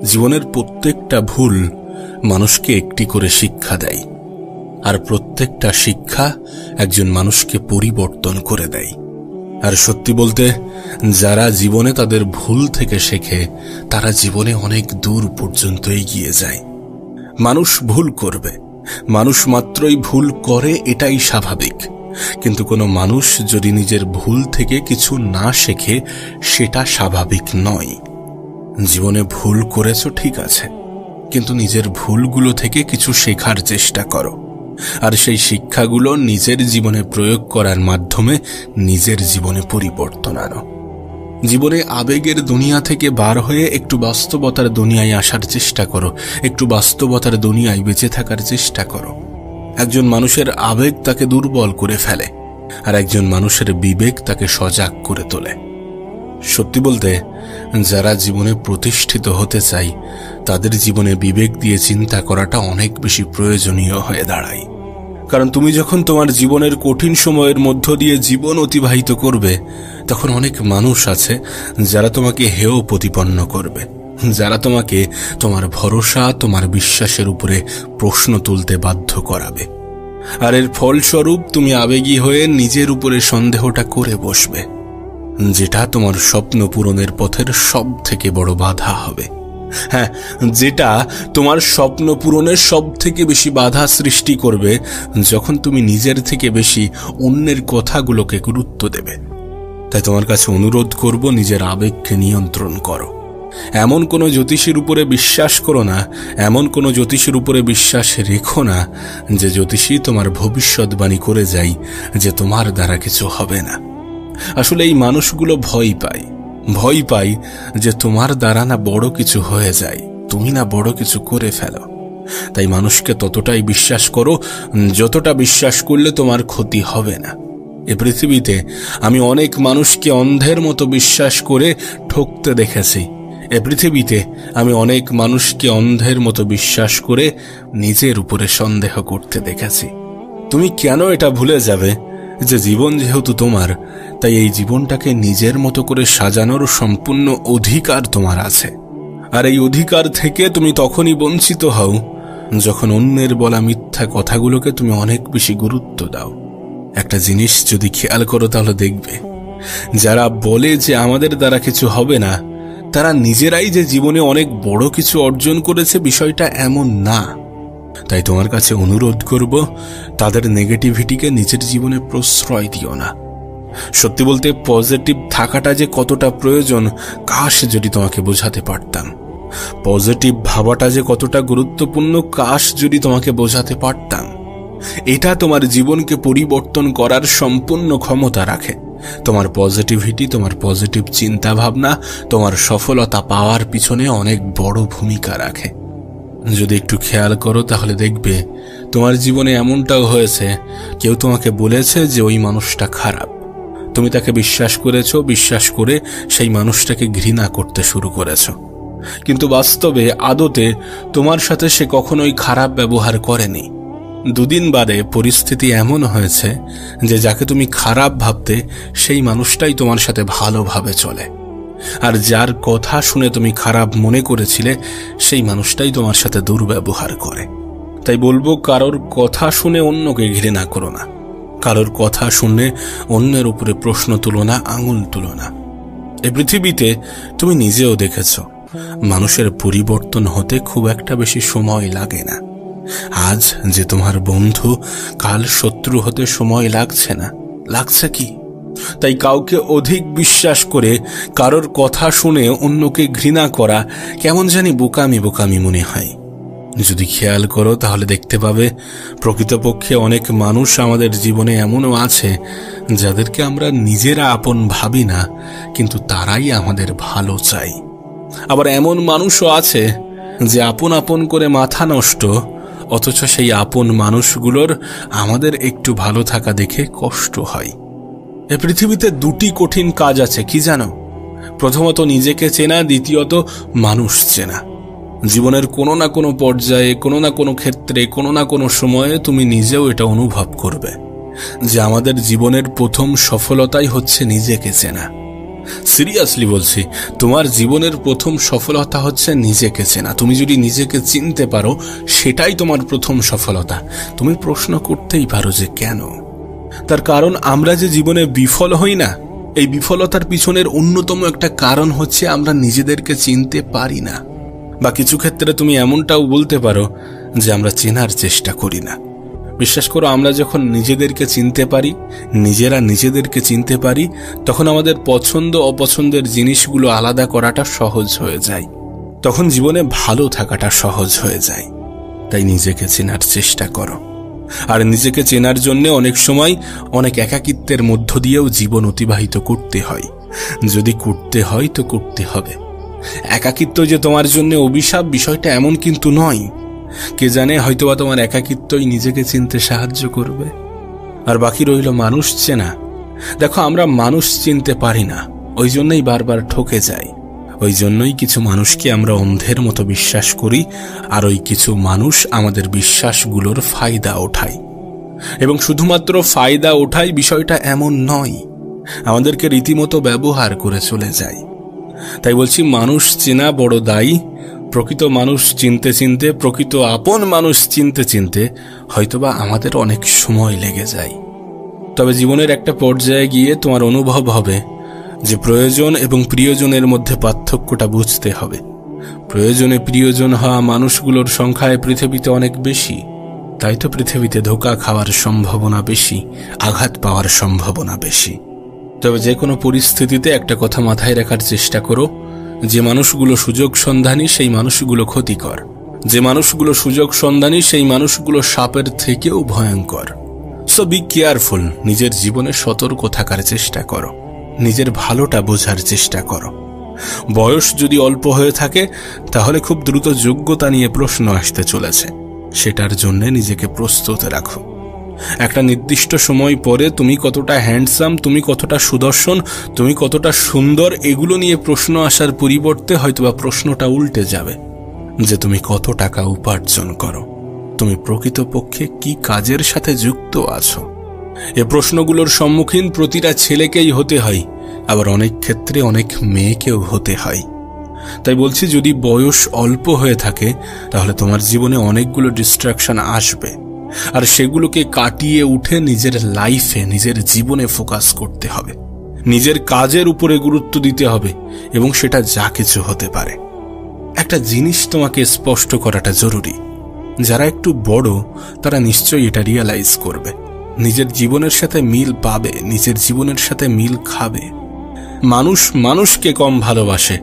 জীবনের প্রত্যেকটা ভুল মানুষকে একটি করে শিক্ষা দেয়, আর প্রত্যেকটা শিক্ষা একজন মানুষকে পরিবর্তন করে দেয়। আর সত্যি বলতে, যারা জীবনে তাদের ভুল থেকে শেখে তারা জীবনে অনেক দূর পর্যন্ত এগিয়ে যায়। মানুষ ভুল করবে, মানুষ মাত্রই ভুল করে, এটাই স্বাভাবিক। কিন্তু কোনো মানুষ যদি নিজের ভুল থেকে কিছু না শেখে সেটা স্বাভাবিক নয়। জীবনে ভুল করেছো ঠিক আছে, কিন্তু নিজের ভুলগুলো থেকে কিছু শেখার চেষ্টা করো, আর সেই শিক্ষাগুলো নিজের জীবনে প্রয়োগ করার মাধ্যমে নিজের জীবনে পরিবর্তন আনো। জীবনে আবেগের দুনিয়া থেকে বার হয়ে একটু বাস্তবতার দুনিয়ায় আসার চেষ্টা করো, একটু বাস্তবতার দুনিয়ায় বেঁচে থাকার চেষ্টা করো। একজন মানুষের আবেগ তাকে দুর্বল করে ফেলে, আর একজন মানুষের বিবেক তাকে সজাগ করে তোলে। সত্যি বলতে, যারা জীবনে প্রতিষ্ঠিত হতে চায় তাদের জীবনে বিবেক দিয়ে চিন্তা করাটা অনেক বেশি প্রয়োজনীয় হয়ে দাঁড়ায়। কারণ তুমি যখন তোমার জীবনের কঠিন সময়ের মধ্য দিয়ে জীবন অতিবাহিত করবে, তখন অনেক মানুষ আছে যারা তোমাকে হেয় প্রতিপন্ন করবে, যারা তোমাকে তোমার ভরসা, তোমার বিশ্বাসের উপরে প্রশ্ন তুলতে বাধ্য করাবে। আর এর ফলস্বরূপ তুমি আবেগী হয়ে নিজের উপরে সন্দেহটা করে বসবে, যেটা তোমার স্বপ্ন পূরণের পথের সব থেকে বড় বাধা হবে। হ্যাঁ, যেটা তোমার স্বপ্ন পূরণের সব থেকে বেশি বাধা সৃষ্টি করবে যখন তুমি নিজের থেকে বেশি অন্যের কথাগুলোকে গুরুত্ব দেবে। তাই তোমার কাছে অনুরোধ করব, নিজের আবেগকে নিয়ন্ত্রণ করো। এমন কোনো জ্যোতিষীর উপরে বিশ্বাস করো না, এমন কোনো জ্যোতিষীর উপরে বিশ্বাস রেখো না যে জ্যোতিষী তোমার ভবিষ্যৎবাণী করে যায় যে তোমার দ্বারা কিছু হবে না। আসলে এই মানুষগুলো ভয় পায় যে তোমার দ্বারা না বড় কিছু হয়ে যায়, তুমি না বড় কিছু করে ফেলো। তাই মানুষকে ততটাই বিশ্বাস করো যতটা বিশ্বাস করলে তোমার ক্ষতি হবে না। এ পৃথিবীতে আমি অনেক মানুষকে অন্ধের মতো বিশ্বাস করে ঠকতে দেখেছি। এ পৃথিবীতে আমি অনেক মানুষকে অন্ধের মতো বিশ্বাস করে নিজের উপরে সন্দেহ করতে দেখেছি। তুমি কেন এটা ভুলে যাবে যে জীবন যেহেতু তোমার, তাই এই জীবনটাকে নিজের মতো করে সাজানোর সম্পূর্ণ অধিকার তোমার আছে। আর এই অধিকার থেকে তুমি তখনই বঞ্চিত হও যখন অন্যের বলা মিথ্যা কথাগুলোকে তুমি অনেক বেশি গুরুত্ব দাও। একটা জিনিস যদি খেয়াল করো তাহলে দেখবে, যারা বলে যে আমাদের দ্বারা কিছু হবে না, তারা নিজেরাই যে জীবনে অনেক বড় কিছু অর্জন করেছে বিষয়টা এমন না। তাই তোমার কাছে অনুরোধ করব, তাদের নেগেটিভিটিকে নিজের জীবনে প্রশ্রয় দিও না। সত্যি বলতে, পজিটিভ থাকাটা যে কতটা প্রয়োজন কাশ যদি তোমাকে বোঝাতে পারতাম। পজিটিভ ভাবাটা যে কতটা গুরুত্বপূর্ণ কাশ যদি তোমাকে বোঝাতে পারতাম। এটা তোমার জীবনকে পরিবর্তন করার সম্পূর্ণ ক্ষমতা রাখে। তোমার পজিটিভিটি, তোমার পজিটিভ চিন্তা ভাবনা তোমার সফলতা পাওয়ার পিছনে অনেক বড় ভূমিকা রাখে। যদি একটু খেয়াল করো তাহলে দেখবে তোমার জীবনে এমনটাও হয়েছে, কেউ তোমাকে বলেছে যে ওই মানুষটা খারাপ, তুমি তাকে বিশ্বাস করেছো, বিশ্বাস করে সেই মানুষটাকে ঘৃণা করতে শুরু করেছো। কিন্তু বাস্তবে আদতে তোমার সাথে সে কখনোই খারাপ ব্যবহার করেনি। দুদিন বাদে পরিস্থিতি এমন হয়েছে যে যাকে তুমি খারাপ ভাবতে সেই মানুষটাই তোমার সাথে ভালোভাবে চলে, আর যার কথা শুনে তুমি খারাপ মনে করেছিলে সেই মানুষটাই তোমার সাথে দুর্ব্যবহার করে। তাই বলবো, কারোর কথা শুনে অন্যকে ঘৃণা করো না, কারোর কথা শুনে অন্যের উপরে প্রশ্ন তুলো না, আঙুল তুলো না। এই পৃথিবীতে তুমি নিজেও দেখেছ, মানুষের পরিবর্তন হতে খুব একটা বেশি সময় লাগে না। আজ যে তোমার বন্ধু, কাল শত্রু হতে সময় লাগছে না, লাগছে কি? তাই কাউকে অধিক বিশ্বাস করে কারোর কথা শুনে অন্যকে ঘৃণা করা কেমন জানি বোকামি বোকামি মনে হয়। যদি খেয়াল করো তাহলে দেখতে পাবে প্রকৃতপক্ষে অনেক মানুষ আমাদের জীবনে এমনও আছে যাদেরকে আমরা নিজেরা আপন ভাবি না, কিন্তু তারাই আমাদের ভালো চায়। আবার এমন মানুষও আছে যে আপন আপন করে মাথা নষ্ট, অথচ সেই আপন মানুষগুলোর আমাদের একটু ভালো থাকা দেখে কষ্ট হয়। এ পৃথিবীতে দুটি কঠিন কাজ আছে, কি জানো? প্রথমত নিজেকে চেনা, দ্বিতীয়ত মানুষ চেনা। জীবনের কোনো না কোনো পর্যায়ে, কোনো না কোনো ক্ষেত্রে, কোনো না কোনো সময়ে তুমি নিজেও এটা অনুভব করবে যে আমাদের জীবনের প্রথম সফলতাই হচ্ছে নিজেকে চেনা। সিরিয়াসলি বলছি, তোমার জীবনের প্রথম সফলতা হচ্ছে নিজেকে চেনা। তুমি যদি নিজেকে চিনতে পারো, সেটাই তোমার প্রথম সফলতা। তুমি প্রশ্ন করতেই পারো যে কেন? তার কারণ আমরা যে জীবনে বিফল হই না, এই বিফলতার পিছনের অন্যতম একটা কারণ হচ্ছে আমরা নিজেদেরকে চিনতে পারি না। বা কিছু ক্ষেত্রে তুমি এমনটাও বলতে পারো যে আমরা চেনার চেষ্টা করি না। বিশ্বাস করো, আমরা যখন নিজেদেরকে চিনতে পারি, নিজেরা নিজেদেরকে চিনতে পারি, তখন আমাদের পছন্দ অপছন্দের জিনিসগুলো আলাদা করাটা সহজ হয়ে যায়। তখন জীবনে ভালো থাকাটা সহজ হয়ে যায়। তাই নিজেকে চেনার চেষ্টা করো। আর নিজেকে চেনার জন্য অনেক সময় অনেক একাকিত্বের মধ্য দিয়েও জীবন অতিবাহিত করতে হয়। যদি করতে হয় তো করতে হবে। একাকিত্ব যে তোমার জন্য অভিশাপ, বিষয়টা এমন কিন্তু নয়। কে জানে, হয়তোবা তোমার একাকিত্বই নিজেকে চিনতে সাহায্য করবে। আর বাকি রইল মানুষ চেনা। দেখো, আমরা মানুষ চিনতে পারি না, ওই জন্যই বারবার ঠকে যাই। ওই জন্যই কিছু মানুষকে আমরা অন্ধের মতো বিশ্বাস করি, আর ওই কিছু মানুষ আমাদের বিশ্বাসগুলোর ফায়দা ওঠায়। এবং শুধুমাত্র ফায়দা ওঠায় বিষয়টা এমন নয়, আমাদেরকে রীতিমতো ব্যবহার করে চলে যায়। তাই বলছি, মানুষ চেনা বড় দায়ী। প্রকৃত মানুষ চিনতে চিনতে, প্রকৃত আপন মানুষ চিনতে চিনতে হয়তোবা আমাদের অনেক সময় লেগে যায়। তবে জীবনের একটা পর্যায়ে গিয়ে তোমার অনুভব হবে যে প্রয়োজন এবং প্রিয়জনের মধ্যে পার্থক্যটা বুঝতে হবে। প্রয়োজনে প্রিয়জন হওয়া মানুষগুলোর সংখ্যায় পৃথিবীতে অনেক বেশি। তাই তো পৃথিবীতে ধোঁকা খাওয়ার সম্ভাবনা বেশি, আঘাত পাওয়ার সম্ভাবনা বেশি। তবে যে কোনো পরিস্থিতিতে একটা কথা মাথায় রাখার চেষ্টা করো, যে মানুষগুলো সুযোগ সন্ধানী সেই মানুষগুলো ক্ষতিকর। যে মানুষগুলো সুযোগ সন্ধানী সেই মানুষগুলো সাপের থেকেও ভয়ঙ্কর। So be careful. নিজের জীবনে সতর্ক থাকার চেষ্টা করো, নিজের ভালোটা বোঝার চেষ্টা করো। বয়স যদি অল্প হয়ে থাকে, তাহলে খুব দ্রুত যোগ্যতা নিয়ে প্রশ্ন আসতে চলেছে। সেটার জন্য নিজেকে প্রস্তুত রাখো। একটা নির্দিষ্ট সময় পরে তুমি কতটা হ্যান্ডসাম, তুমি কতটা সুদর্শন, তুমি কতটা সুন্দর, এগুলো নিয়ে প্রশ্ন আসার পরিবর্তে হয়তোবা প্রশ্নটা উল্টে যাবে যে তুমি কত টাকা উপার্জন করো, তুমি প্রকৃতপক্ষে কি কাজের সাথে যুক্ত আছো। এ প্রশ্নগুলোর সম্মুখীন প্রতিটা ছেলেকেই হতে হয়, আবার অনেক ক্ষেত্রে অনেক মেয়েকেও হতে হয়। তাই বলছি, যদি বয়স অল্প হয়ে থাকে, তাহলে তোমার জীবনে অনেকগুলো ডিস্ট্রাকশন আসবে, আর সেগুলোকে কাটিয়ে উঠে নিজের লাইফে, নিজের জীবনে ফোকাস করতে হবে। নিজের কাজের উপরে গুরুত্ব দিতে হবে, এবং সেটা যা কিছু হতে পারে। একটা জিনিস তোমাকে স্পষ্ট করাটা জরুরি। যারা একটু বড়, তারা নিশ্চয়ই এটা রিয়ালাইজ করবে। নিজের জীবনের সাথে মিল পাবে, নিজের জীবনের সাথে মিল খাবে। মানুষ মানুষকে কম ভালোবাসে,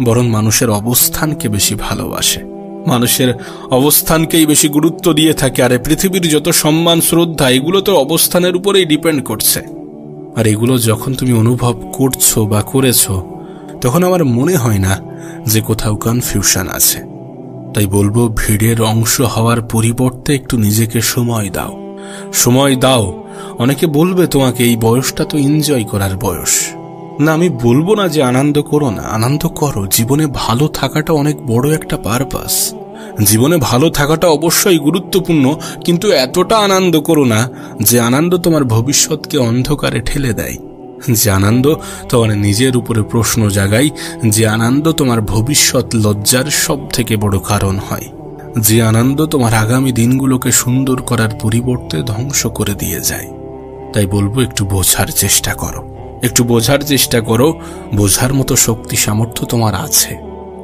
বরং মানুষের অবস্থানকে বেশি ভালোবাসে। মানুষের অবস্থানকেই বেশি গুরুত্ব দিয়ে থাকে। আর পৃথিবীর যত সম্মান, শ্রদ্ধা, এগুলো তো অবস্থানের উপরেই ডিপেন্ড করছে। আর এগুলো যখন তুমি অনুভব করছো বা করেছো, তখন আমার মনে হয় না যে কোথাও কনফিউশন আছে। তাই বলবো, ভিড়ের অংশ হওয়ার পরিবর্তে একটু নিজেকে সময় দাও। সময় দাও। অনেকে বলবে তোমাকে, এই বয়সটা তো এনজয় করার বয়স। না, আমি বলবো না যে আনন্দ করো না, আনন্দ করো। জীবনে ভালো থাকাটা অনেক বড় একটা পারপাস। জীবনে ভালো থাকাটা অবশ্যই গুরুত্বপূর্ণ, কিন্তু এতটা আনন্দ করো না যে আনন্দ তোমার ভবিষ্যৎকে অন্ধকারে ঠেলে দেয়। যে আনন্দ তোমার নিজের উপরে প্রশ্ন জাগায়, যে আনন্দ তোমার ভবিষ্যৎ লজ্জার সব থেকে বড় কারণ হয়, যে আনন্দ তোমার আগামী দিনগুলোকে সুন্দর করার পরিবর্তে ধ্বংস করে দিয়ে যায়। তাই বলবো, একটু বোঝার চেষ্টা করো, একটু বোঝার চেষ্টা করো। বোঝার মতো শক্তি সামর্থ্য তোমার আছে।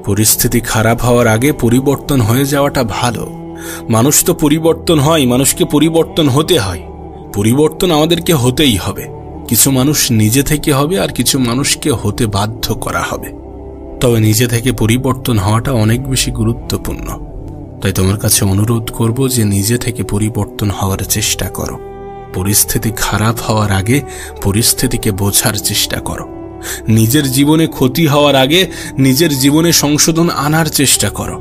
পরিস্থিতি খারাপ হওয়ার আগে পরিবর্তন হয়ে যাওয়াটা ভালো। মানুষ তো পরিবর্তন হয়, মানুষকে পরিবর্তন হতে হয়। পরিবর্তন আমাদেরকে হতেই হবে। কিছু মানুষ নিজে থেকে হবে, আর কিছু মানুষকে হতে বাধ্য করা হবে। তবে নিজে থেকে পরিবর্তন হওয়াটা অনেক বেশি গুরুত্বপূর্ণ। তাই তোমার কাছে অনুরোধ করব যে নিজে থেকে পরিবর্তন হওয়ার চেষ্টা করো। পরিস্থিতি খারাপ হওয়ার আগে পরিস্থিতিকে বোঝার চেষ্টা করো। নিজের জীবনে ক্ষতি হওয়ার আগে নিজের জীবনে সংশোধন আনার চেষ্টা করো।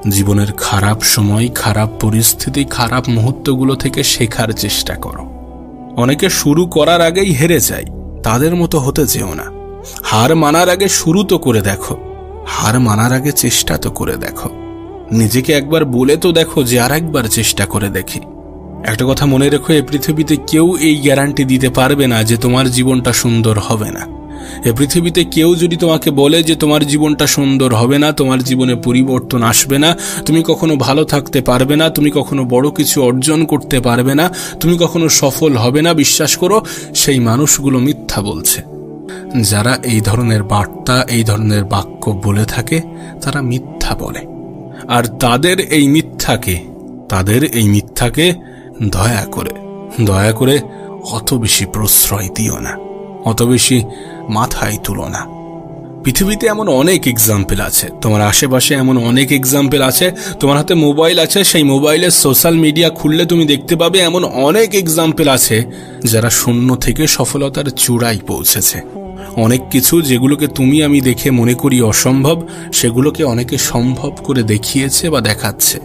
জীবনের খারাপ সময়, খারাপ পরিস্থিতি, খারাপ মুহূর্তগুলো থেকে শেখার চেষ্টা করো। অনেকে শুরু করার আগেই হেরে যায়, তাদের মতো হতে যেও না। হার মানার আগে শুরু তো করে দেখো, হার মানার আগে চেষ্টা তো করে দেখো। নিজেকে একবার বলে তো দেখো যে আর একবার চেষ্টা করে দেখি। একটা কথা মনে রেখো, এই পৃথিবীতে কেউ এই গ্যারান্টি দিতে পারবে না যে তোমার জীবনটা সুন্দর হবে না। এ পৃথিবীতে কেউ যদি তোমাকে বলে যে তোমার জীবনটা সুন্দর হবে না, তোমার জীবনে পরিবর্তন আসবে না, তুমি কখনো ভালো থাকতে পারবে না, তুমি কখনো বড় কিছু অর্জন করতে পারবে না, তুমি কখনো সফল হবে না, বিশ্বাস করো সেই মানুষগুলো মিথ্যা বলছে। যারা এই ধরনের বার্তা, এই ধরনের বাক্য বলে থাকে তারা মিথ্যা বলে। আর তাদের এই মিথ্যাকে দয়া করে অত বেশি প্রশ্রয় দিও না, অত বেশি মাথায় তুলো না। পৃথিবীতে এমন অনেক এক্সাম্পল আছে, তোমার আশেপাশে এমন অনেক এক্সাম্পল আছে, তোমার হাতে মোবাইল আছে, সেই মোবাইলের সোশ্যাল মিডিয়া খুললে তুমি দেখতে পাবে এমন অনেক এক্সাম্পল আছে যারা শূন্য থেকে সফলতার চূড়ায় পৌঁছেছে। অনেক কিছু যেগুলোকে তুমি আমি দেখে মনে করি অসম্ভব, সেগুলোকে অনেকে সম্ভব করে দেখিয়েছে বা দেখাচ্ছে।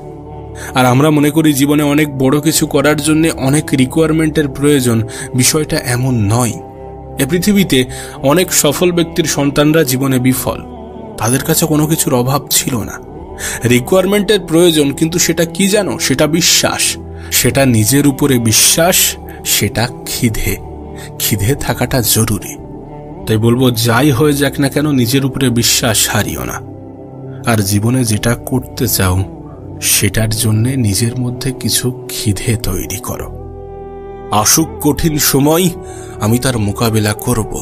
আর আমরা মনে করি জীবনে অনেক বড় কিছু করার জন্য অনেক রিকোয়ারমেন্টের প্রয়োজন। বিষয়টা এমন নয়। এ পৃথিবীতে অনেক সফল ব্যক্তির সন্তানরা জীবনে বিফল, তাদের কাছে কোনো কিছুর অভাব ছিল না। রিকোয়ারমেন্টের প্রয়োজন, কিন্তু সেটা কি জানো? সেটা বিশ্বাস, সেটা নিজের উপরে বিশ্বাস, সেটা খিদে থাকাটা জরুরি। তাই বলবো, যাই হয়ে যাক না কেন নিজের উপরে বিশ্বাস হারিও না। আর জীবনে যেটা করতে চাও সেটার জন্য নিজের মধ্যে কিছু খিদে তৈরি করো। আসুক কঠিন সময়, আমি তার মোকাবেলা করব।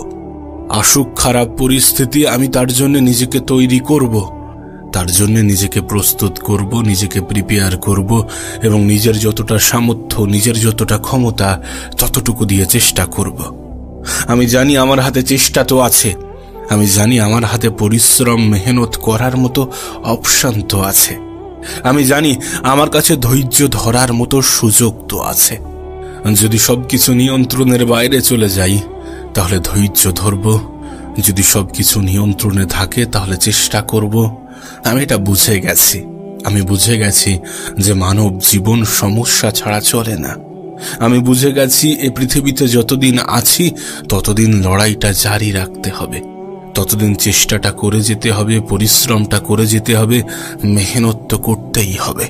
আসুক খারাপ পরিস্থিতি, আমি তার জন্য নিজেকে তৈরি করব, তার জন্য নিজেকে প্রস্তুত করব, নিজেকে প্রিপেয়ার করব এবং নিজের যতটা সামর্থ্য, নিজের যতটা ক্ষমতা ততটুকু দিয়ে চেষ্টা করব। আমি জানি আমার হাতে চেষ্টা তো আছে, আমি জানি আমার হাতে পরিশ্রম, মেহনত করার মতো অপশন তো আছে, আমি জানি আমার কাছে ধৈর্য ধরার মতো সুযোগ তো আছে। যদি সবকিছু নিয়ন্ত্রণের বাইরে চলে যাই তাহলে ধৈর্য ধরব, যদি সবকিছু নিয়ন্ত্রণে থাকে তাহলে চেষ্টা করব। আমি এটা বুঝে গেছি যে মানব জীবন সমস্যা ছাড়া চলে না। আমি বুঝে গেছি এই পৃথিবীতে যতদিন আছি ততদিন লড়াইটা জারি রাখতে হবে, ততদিন চেষ্টাটা করে যেতে হবে, পরিশ্রমটা করে যেতে হবে, মেহনত তো করতেই হবে।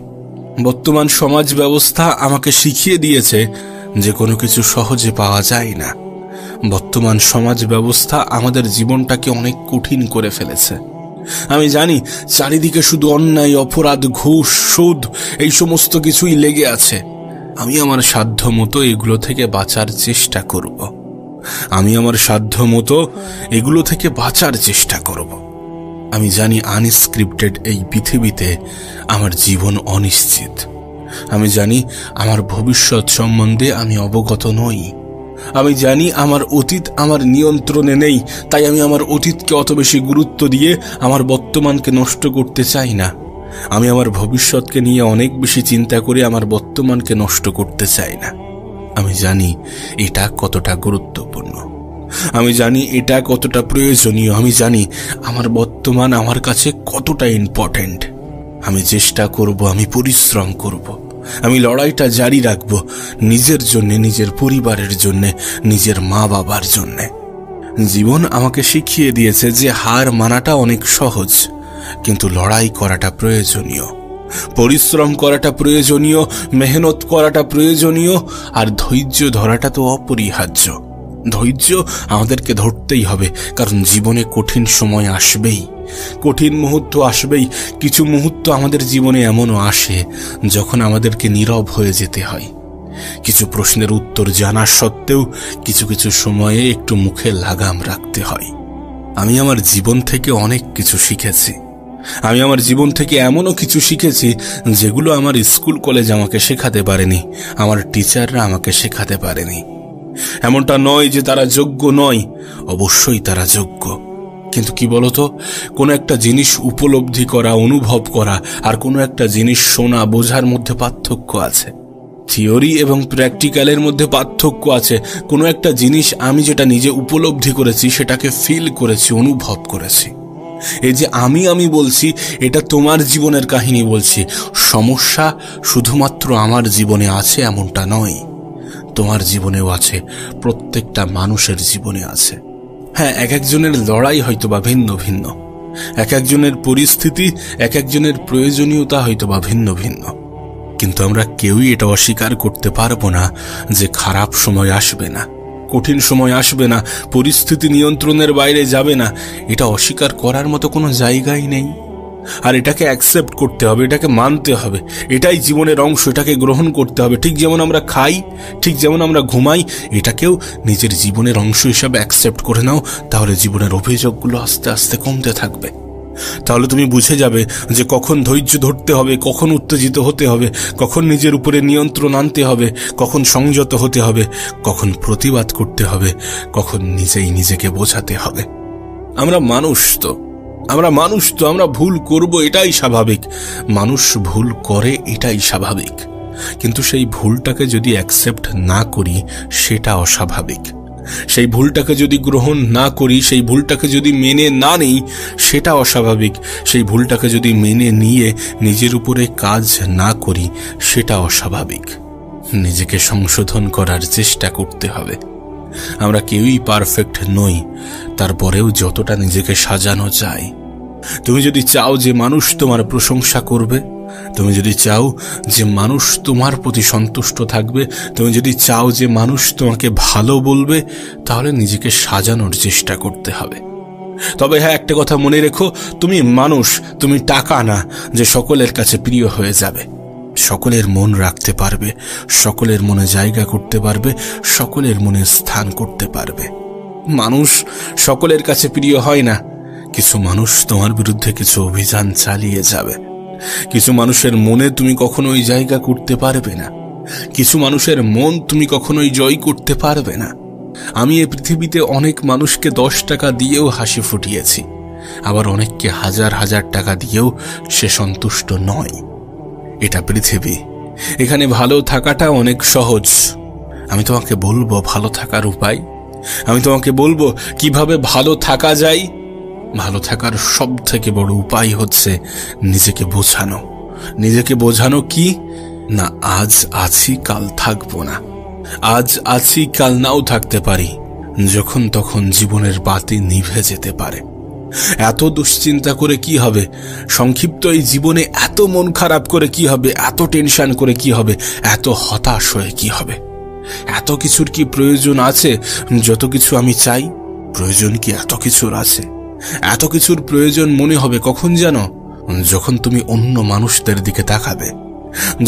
বর্তমান সমাজ ব্যবস্থা আমাকে শিখিয়ে দিয়েছে যে কোনো কিছু সহজে পাওয়া যায় না। বর্তমান সমাজ ব্যবস্থা আমাদের জীবনটাকে অনেক কঠিন করে ফেলেছে। আমি জানি চারিদিকে শুধু অন্যায়, অপরাধ, ঘুষ, সুদ, এই সমস্ত কিছুই লেগে আছে। আমি আমার সাধ্য মতো এগুলো থেকে বাঁচার চেষ্টা করব। আমি জানি আনস্ক্রিপ্টেড এই পৃথিবীতে আমার জীবন অনিশ্চিত। আমি জানি আমার ভবিষ্যৎ সম্বন্ধে আমি অবগত নই। আমি জানি আমার অতীত আমার নিয়ন্ত্রণে নেই, তাই আমি আমার অতীতকে অত বেশি গুরুত্ব দিয়ে আমার বর্তমানকে নষ্ট করতে চাই না। আমি আমার ভবিষ্যৎকে নিয়ে অনেক বেশি চিন্তা করে আমার বর্তমানকে নষ্ট করতে চাই না। আমি জানি এটা কতটা গুরুত্বপূর্ণ, আমি জানি এটা কতটা প্রয়োজনীয়, আমি জানি আমার বর্তমান আমার কাছে কতটা ইম্পর্টেন্ট। আমি চেষ্টা করব, আমি পরিশ্রম করব, আমি লড়াইটা জারি রাখব, নিজের জন্য, নিজের পরিবারের জন্য, নিজের মা বাবার জন্য। জীবন আমাকে শিখিয়ে দিয়েছে যে হার মানাটা অনেক সহজ, কিন্তু লড়াই করাটা প্রয়োজনীয়, পরিশ্রম করাটা প্রয়োজনীয়, মেহনত করাটা প্রয়োজনীয়, আর ধৈর্য ধরাটা তো অপরিহার্য। ধৈর্য আমাদেরকে ধরতেই হবে, কারণ জীবনে কঠিন সময় আসবেই, কঠিন মুহূর্ত আসবেই। কিছু মুহূর্ত আমাদের জীবনে এমনও আসে যখন আমাদেরকে নীরব হয়ে যেতে হয়। কিছু প্রশ্নের উত্তর জানা সত্ত্বেও কিছু কিছু সময়ে একটু মুখে লাগাম রাখতে হয়। আমি আমার জীবন থেকে অনেক কিছু শিখেছি। আমি আমার জীবন থেকে এমনও কিছু শিখেছি যেগুলো আমার স্কুল কলেজ আমাকে শেখাতে পারেনি, আমার টিচাররা আমাকে শেখাতে পারেনি। এমনটা নয় যে তারা যোগ্য নয়, অবশ্যই তারা যোগ্য। কিন্তু কি বলতো, কোনো একটা জিনিস উপলব্ধি করা, অনুভব করা আর কোনো একটা জিনিস শোনা, বোঝার মধ্যে পার্থক্য আছে। থিওরি এবং প্র্যাকটিক্যালের মধ্যে পার্থক্য আছে। কোনো একটা জিনিস আমি যেটা নিজে উপলব্ধি করেছি, সেটাকে ফিল করেছি, অনুভব করেছি। এই যে আমি বলছি, এটা তোমার জীবনের কাহিনী বলছি। সমস্যা শুধুমাত্র আমার জীবনে আছে এমনটা নয়, তোমার জীবনেও আছে, প্রত্যেকটা মানুষের জীবনে আছে। হ্যাঁ, এক একজনের লড়াই হয়তোবা ভিন্ন ভিন্ন, এক একজনের পরিস্থিতি, এক একজনের প্রয়োজনীয়তা হয়তোবা ভিন্ন ভিন্ন, কিন্তু আমরা কেউই এটা অস্বীকার করতে পারবো না যে খারাপ সময় আসবে না। কঠিন সময় আসবে না, পরিস্থিতি নিয়ন্ত্রণের বাইরে যাবে না, এটা অস্বীকার করার মতো কোনো জায়গাই নেই। আর এটাকে অ্যাকসেপ্ট করতে হবে, এটাকে মানতে হবে, এটাই জীবনের অংশ, এটাকে গ্রহণ করতে হবে। ঠিক যেমন আমরা খাই, ঠিক যেমন আমরা ঘুমাই, এটাকেও নিজের জীবনের অংশ হিসাবে অ্যাকসেপ্ট করে নাও, তাহলে জীবনের অভিযোগগুলো আস্তে আস্তে কমতে থাকবে। তাহলে তুমি বুঝে যাবে যে কখন ধৈর্য ধরতে হবে, কখন উত্তেজিত হতে হবে, কখন নিজের উপরে নিয়ন্ত্রণ আনতে হবে, কখন সংযত হতে হবে, কখন প্রতিবাদ করতে হবে, কখন নিজেই নিজেকে বোঝাতে হবে। আমরা মানুষ তো আমরা ভুল করব, এটাই স্বাভাবিক। মানুষ ভুল করে, এটাই স্বাভাবিক। কিন্তু সেই ভুলটাকে যদি অ্যাকসেপ্ট না করি, সেটা অস্বাভাবিক। সেই ভুলটাকে যদি গ্রহণ না করি, সেই ভুলটাকে যদি মেনে না নিই, সেটা অস্বাভাবিক। সেই ভুলটাকে যদি মেনে নিয়ে নিজের উপরে কাজ না করি, সেটা অস্বাভাবিক। নিজেকে সংশোধন করার চেষ্টা করতে হবে। আমরা কেউই পারফেক্ট নই, তারপরেও যতটা নিজেকে সাজানো যায়। তুমি যদি চাও যে মানুষ তোমার প্রশংসা করবে, তুমি যদি চাও যে মানুষ তোমার প্রতি সন্তুষ্ট থাকবে, তুমি যদি চাও যে মানুষ তোমাকে ভালো বলবে, তাহলে নিজেকে সাজানোর চেষ্টা করতে হবে। তবে হ্যাঁ, একটা কথা মনে রেখো, তুমি মানুষ, তুমি টাকা না যে সকলের কাছে প্রিয় হয়ে যাবে। সকলের মন রাখতে পারবে, সকলের মনে জায়গা করতে পারবে, সকলের মনে স্থান করতে পারবে। মানুষ সকলের কাছে প্রিয় হয় না। কিছু মানুষ তোমার বিরুদ্ধে কিছু অভিযান চালিয়ে যাবে। কিছু মানুষের মনে তুমি কখনোই জায়গা করতে পারবে না। কিছু মানুষের মন তুমি কখনোই জয় করতে পারবে না। আমি এই পৃথিবীতে অনেক মানুষকে 10 টাকা দিয়েও হাসি ফুটিয়েছি, আবার অনেককে হাজার হাজার টাকা দিয়েও সে সন্তুষ্ট নয়। এটা পৃথিবী, এখানে ভালো থাকাটা অনেক সহজ। আমি তোমাকে বলবো ভালো থাকার উপায়, আমি তোমাকে বলবো কিভাবে ভালো থাকা যায়। ভালো থাকার সব থেকে বড় উপায় হচ্ছে নিজেকে বোঝানো। নিজেকে বোঝানো কি না, আজ আছি কাল থাকবো না, আজ আছি কাল নাও থাকতে পারি, যখন তখন জীবনের বাতি নিভে যেতে পারে। এত দুশ্চিন্তা করে কি হবে? সংক্ষিপ্ত এই জীবনে এত মন খারাপ করে কি হবে? এত টেনশন করে কি হবে? এত হতাশ হয়ে কি হবে? এত কিছুর কি প্রয়োজন আছে? যত কিছু আমি চাই, প্রয়োজন কি এত কিছুর আছে? এত কিছুর প্রয়োজন মনে হবে কখন জানো? যখন তুমি অন্য মানুষদের দিকে তাকাবে,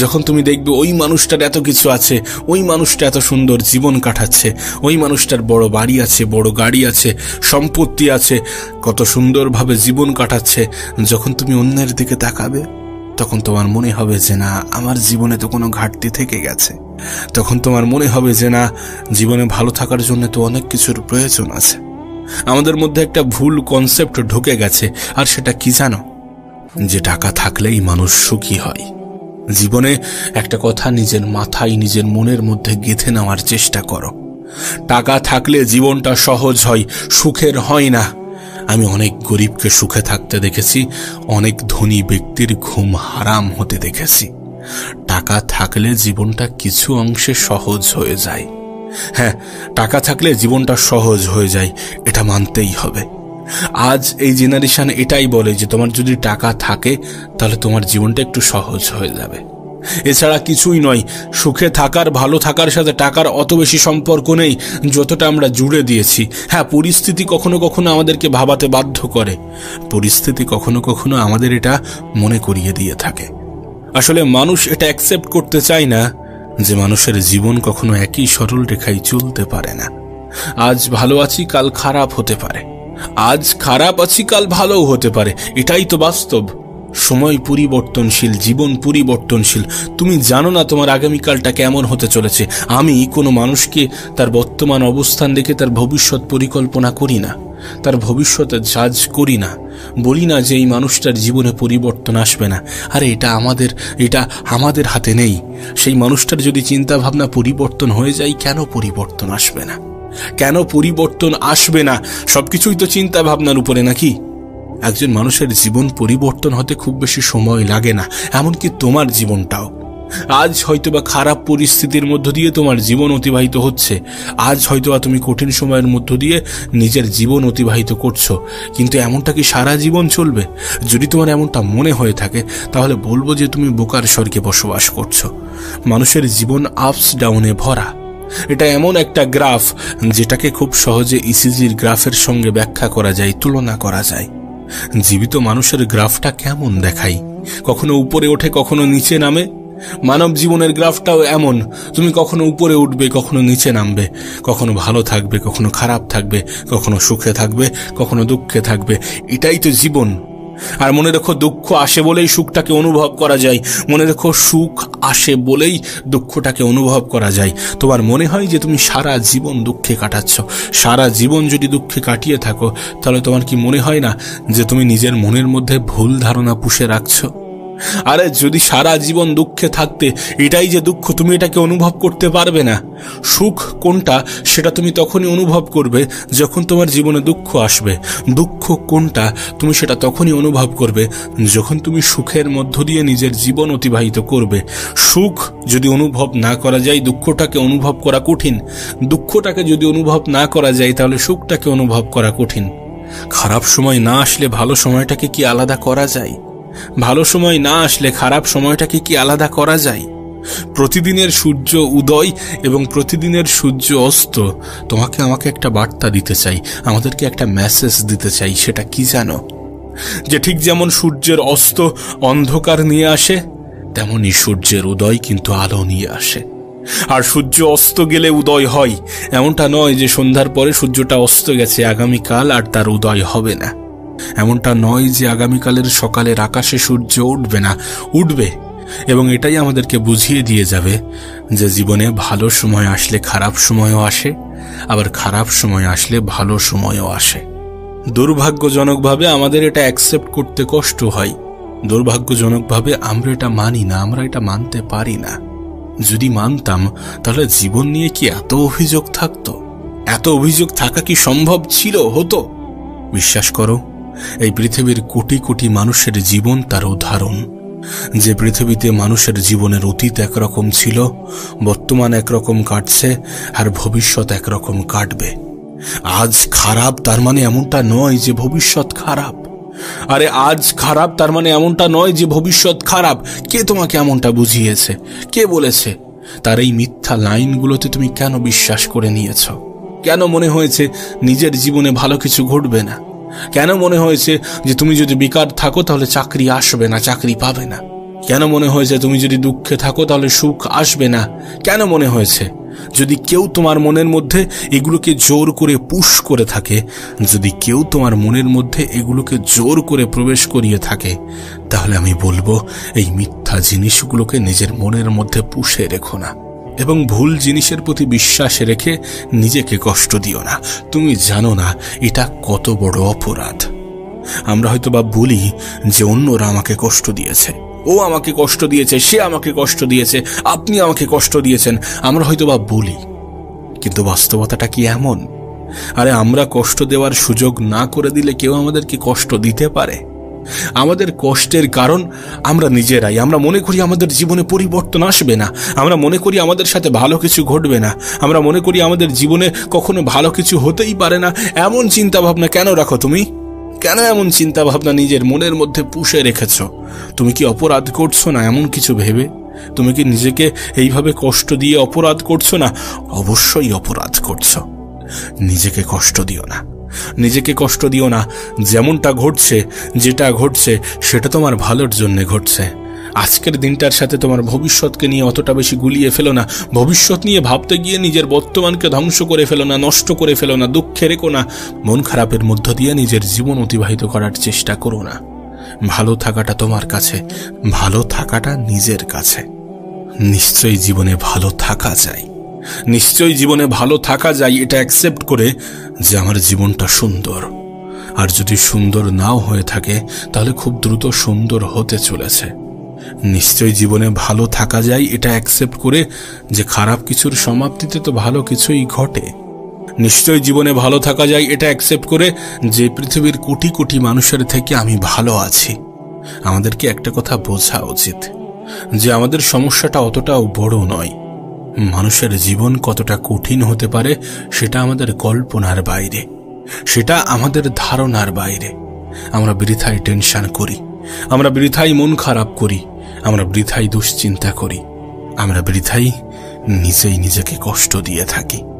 যখন তুমি দেখবে ওই মানুষটার এত কিছু আছে, ওই মানুষটা এত সুন্দর জীবন কাটাচ্ছে, ওই মানুষটার বড় বাড়ি আছে, বড় গাড়ি আছে, সম্পত্তি আছে, কত সুন্দরভাবে জীবন কাটাচ্ছে। যখন তুমি অন্যের দিকে তাকাবে, তখন তোমার মনে হবে যে না, আমার জীবনে তো কোনো ঘাটতি থেকে গেছে। তখন তোমার মনে হবে যে না, জীবনে ভালো থাকার জন্য তো অনেক কিছুর প্রয়োজন আছে। আমাদের মধ্যে একটা ভুল কনসেপ্ট ঢুকে গেছে, আর সেটা কি জানো? যে টাকা থাকলেই মানুষ সুখী হয়। জীবনে একটা কথা নিজের মাথায়, নিজের মনের মধ্যে গেঁথে নেওয়ার চেষ্টা করো। টাকা থাকলে জীবনটা সহজ হয়, সুখের হয় না। আমি অনেক গরিবকে সুখে থাকতে দেখেছি, অনেক ধনী ব্যক্তির ঘুম হারাম হতে দেখেছি। টাকা থাকলে জীবনটা কিছু অংশে সহজ হয়ে যায়। হ্যাঁ, টাকা থাকলে জীবনটা সহজ হয়ে যায়, এটা মানতেই হবে। আজ এই জেনারেশন এটাই বলে যে তোমার যদি টাকা থাকে তাহলে তোমার জীবনটা একটু সহজ হয়ে যাবে। এছাড়া কিছুই নয়। সুখে থাকার, ভালো থাকার সাথে টাকার অত বেশি সম্পর্ক নেই যতটা আমরা জুড়ে দিয়েছি। হ্যাঁ, পরিস্থিতি কখনো কখনো আমাদেরকে ভাবাতে বাধ্য করে, পরিস্থিতি কখনো কখনো আমাদের এটা মনে করিয়ে দিয়ে থাকে। আসলে মানুষ এটা অ্যাকসেপ্ট করতে চায় না যে মানুষের জীবন কখনো একই সরল রেখায় চলতে পারে না। আজ ভালো আছি, কাল খারাপ হতে পারে। আজ খারাপ আছি, কাল ভালোও হতে পারে। এটাই তো বাস্তব। সময় পরিবর্তনশীল, জীবন পরিবর্তনশীল। তুমি জানো না তোমার আগামীকালটা কেমন হতে চলেছে। আমি কোনো মানুষকে তার বর্তমান অবস্থান দেখে তার ভবিষ্যৎ পরিকল্পনা করি না, তার ভবিষ্যতে জাজ করি না। বলি না যে এই মানুষটার জীবনে পরিবর্তন আসবে না। আরে এটা আমাদের হাতে নেই। সেই মানুষটার যদি চিন্তা ভাবনা পরিবর্তন হয়ে যায়, কেন পরিবর্তন আসবে না? কেন পরিবর্তন আসবে না? সবকিছুই তো চিন্তা ভাবনার উপরে, নাকি? একজন মানুষের জীবন পরিবর্তন হতে খুব বেশি সময় লাগে না, এমনকি তোমার জীবনটাও। আজ হয়তোবা খারাপ পরিস্থিতির মধ্য দিয়ে তোমার জীবন অতিবাহিত হচ্ছে, আজ হয়তোবা তুমি কঠিন সময়ের মধ্য দিয়ে নিজের জীবন অতিবাহিত করছো, কিন্তু এমনটা কি সারা জীবন চলবে? যদি তোমার এমনটা মনে হয়ে থাকে, তাহলে বলবো যে তুমি বোকার স্বর্গে বসবাস করছো। মানুষের জীবন আপস ডাউনে ভরা। এটা এমন একটা গ্রাফ যেটাকে খুব সহজে ইসিজির গ্রাফের সঙ্গে ব্যাখ্যা করা যায়, তুলনা করা যায়। জীবিত মানুষের গ্রাফটা কেমন দেখায়, কখনো উপরে ওঠে, কখনো নিচে নামে। মানব জীবনের গ্রাফটাও এমন, তুমি কখনো উপরে উঠবে, কখনো নিচে নামবে, কখনো ভালো থাকবে, কখনো খারাপ থাকবে, কখনো সুখে থাকবে, কখনো দুঃখে থাকবে। এটাই তো জীবন। আর মনে রেখো, দুঃখ আসে বলেই সুখটাকে অনুভব করা যায়। মনে রেখো, সুখ আসে বলেই দুঃখটাকে অনুভব করা যায়। তোমার মনে হয় যে তুমি সারা জীবন দুঃখে কাটাচ্ছ, সারা জীবন যদি দুঃখে কাটিয়ে থাকো, তাহলে তোমার কি মনে হয় না যে তুমি নিজের মনের মধ্যে ভুল ধারণা পুষে রাখছো? আরে যদি সারা জীবন দুঃখে থাকতে, এটাই যে দুঃখ, তুমি এটাকে অনুভব করতে পারবে না। সুখ কোনটা সেটা তুমি তখনই অনুভব করবে যখন তোমার জীবনে দুঃখ আসবে। দুঃখ কোনটা তুমি সেটা তখনই অনুভব করবে যখন তুমি সুখের মধ্য দিয়ে নিজের জীবন অতিবাহিত করবে। সুখ যদি অনুভব না করা যায়, দুঃখটাকে অনুভব করা কঠিন। দুঃখটাকে যদি অনুভব না করা যায়, তাহলে সুখটাকে অনুভব করা কঠিন। খারাপ সময় না আসলে ভালো সময়টাকে কি আলাদা করা যায়? ভালো সময় না আসলে খারাপ সময়টাকে কি আলাদা করা যায়? প্রতিদিনের সূর্য উদয় এবং প্রতিদিনের সূর্য অস্ত তোমাকে আমাকে একটা বার্তা দিতে চাই, আমাদেরকে একটা মেসেজ দিতে চাই। সেটা কি জানো? যে ঠিক যেমন সূর্যের অস্ত অন্ধকার নিয়ে আসে, তেমনি সূর্যের উদয় কিন্তু আলো নিয়ে আসে। আর সূর্য অস্ত গেলে উদয় হয়, এমনটা নয় যে সন্ধ্যার পরে সূর্যটা অস্ত গেছে, আগামীকাল আর তার উদয় হবে না। এমনটা নয় যে আগামীকালের সকালের আকাশে সূর্য উঠবে না, উঠবে। এবং এটাই আমাদেরকে বুঝিয়ে দিয়ে যাবে যে জীবনে ভালো সময় আসলে খারাপ সময়ও আসে, আবার খারাপ সময় আসলে ভালো সময়ও আসে। দুর্ভাগ্যজনকভাবে আমাদের এটা অ্যাকসেপ্ট করতে কষ্ট হয়। দুর্ভাগ্যজনকভাবে আমরা এটা মানি না, আমরা এটা মানতে পারি না। যদি মানতাম, তাহলে জীবন নিয়ে কি এত অভিযোগ থাকতো? এত অভিযোগ থাকা কি সম্ভব ছিল, হতো? বিশ্বাস করো, এই পৃথিবীর কোটি কোটি মানুষের জীবন তার উদাহরণ। যে পৃথিবীতে মানুষের জীবনের অতীত একরকম ছিল, বর্তমান একরকম কাটছে, আর ভবিষ্যৎ একরকম কাটবে। আজ খারাপ তার মানে এমনটা নয় যে ভবিষ্যৎ খারাপ। আরে আজ খারাপ তার মানে এমনটা নয় যে ভবিষ্যৎ খারাপ। কে তোমাকে এমনটা বুঝিয়েছে? কে বলেছে? তার এই মিথ্যা লাইনগুলোতে তুমি কেন বিশ্বাস করে নিয়েছ? কেন মনে হয়েছে নিজের জীবনে ভালো কিছু ঘটবে না? কেন মনে হয়েছে যে তুমি যদি বেকার থাকো তাহলে চাকরি আসবে না, চাকরি পাবে না? কেন মনে হয়েছে তুমি যদি দুঃখে থাকো তাহলে সুখ আসবে না? কেন মনে হয়েছে? যদি কেউ তোমার মনের মধ্যে এগুলোকে জোর করে পুশ করে থাকে, যদি কেউ তোমার মনের মধ্যে এগুলোকে জোর করে প্রবেশ করিয়ে থাকে, তাহলে আমি বলবো এই মিথ্যা জিনিসগুলোকে নিজের মনের মধ্যে পুষে রেখো না, এবং ভুল জিনিসের প্রতি বিশ্বাস রেখে নিজেকে কষ্ট দিও না। তুমি জানো না এটা কত বড় অপরাধ। আমরা হয়তো বা বলি যে অন্যরা আমাকে কষ্ট দিয়েছে, ও আমাকে কষ্ট দিয়েছে, সে আমাকে কষ্ট দিয়েছে, আপনি আমাকে কষ্ট দিয়েছেন, আমরা হয়তো বা বলি, কিন্তু বাস্তবতাটা কি এমন? আরে আমরা কষ্ট দেওয়ার সুযোগ না করে দিলে কেউ আমাদেরকে কষ্ট দিতে পারে? আমাদের কষ্টের কারণ আমরা নিজেরাই। আমরা মনে করি আমাদের জীবনে পরিবর্তন আসবে না, আমরা মনে করি আমাদের সাথে ভালো কিছু ঘটবে না, আমরা মনে করি আমাদের জীবনে কখনো ভালো কিছু হতেই পারে না। এমন চিন্তা ভাবনা কেন রাখো তুমি? কেন এমন চিন্তা ভাবনা নিজের মনের মধ্যে পুষে রেখেছ? তুমি কি অপরাধ করছো না এমন কিছু ভেবে? তুমি কি নিজেকে এইভাবে কষ্ট দিয়ে অপরাধ করছো না? অবশ্যই অপরাধ করছো। নিজেকে কষ্ট দিও না, নিজেকে কষ্ট দিও না। যেমনটা ঘটছে, যেটা ঘটছে সেটা তোমার ভালোর জন্য ঘটছে। আজকের দিনটার সাথে তোমার ভবিষ্যৎকে নিয়ে অতটা বেশি গুলিয়ে ফেলো না। ভবিষ্যৎ নিয়ে ভাবতে গিয়ে নিজের বর্তমানকে ধ্বংস করে ফেলো না, নষ্ট করে ফেলো না, দুঃখে রেখো না। মন খারাপের মধ্য দিয়ে নিজের জীবন অতিবাহিত করার চেষ্টা করো না। ভালো থাকাটা তোমার কাছে, ভালো থাকাটা নিজের কাছে। নিশ্চয়ই জীবনে ভালো থাকা যায়, নিশ্চয়ই জীবনে ভালো থাকা যায় এটা অ্যাকসেপ্ট করে যে আমার জীবনটা সুন্দর। আর যদি সুন্দর নাও হয়ে থাকে তাহলে খুব দ্রুত সুন্দর হতে চলেছে। নিশ্চয়ই জীবনে ভালো থাকা যায় এটা অ্যাকসেপ্ট করে যে খারাপ কিছুর সমাপ্তিতে তো ভালো কিছুই ঘটে। নিশ্চয়ই জীবনে ভালো থাকা যায় এটা অ্যাকসেপ্ট করে যে পৃথিবীর কোটি কোটি মানুষের থেকে আমি ভালো আছি। আমাদেরকে একটা কথা বোঝা উচিত যে আমাদের সমস্যাটা অতটাও বড় নয়। মানুষের জীবন কতটা কঠিন হতে পারে সেটা আমাদের কল্পনার বাইরে, সেটা আমাদের ধারণার বাইরে। আমরা বৃথায় টেনশন করি, আমরা বৃথাই মন খারাপ করি, আমরা বৃথাই দুশ্চিন্তা করি, আমরা বৃথাই নিজেই নিজেকে কষ্ট দিয়ে থাকি।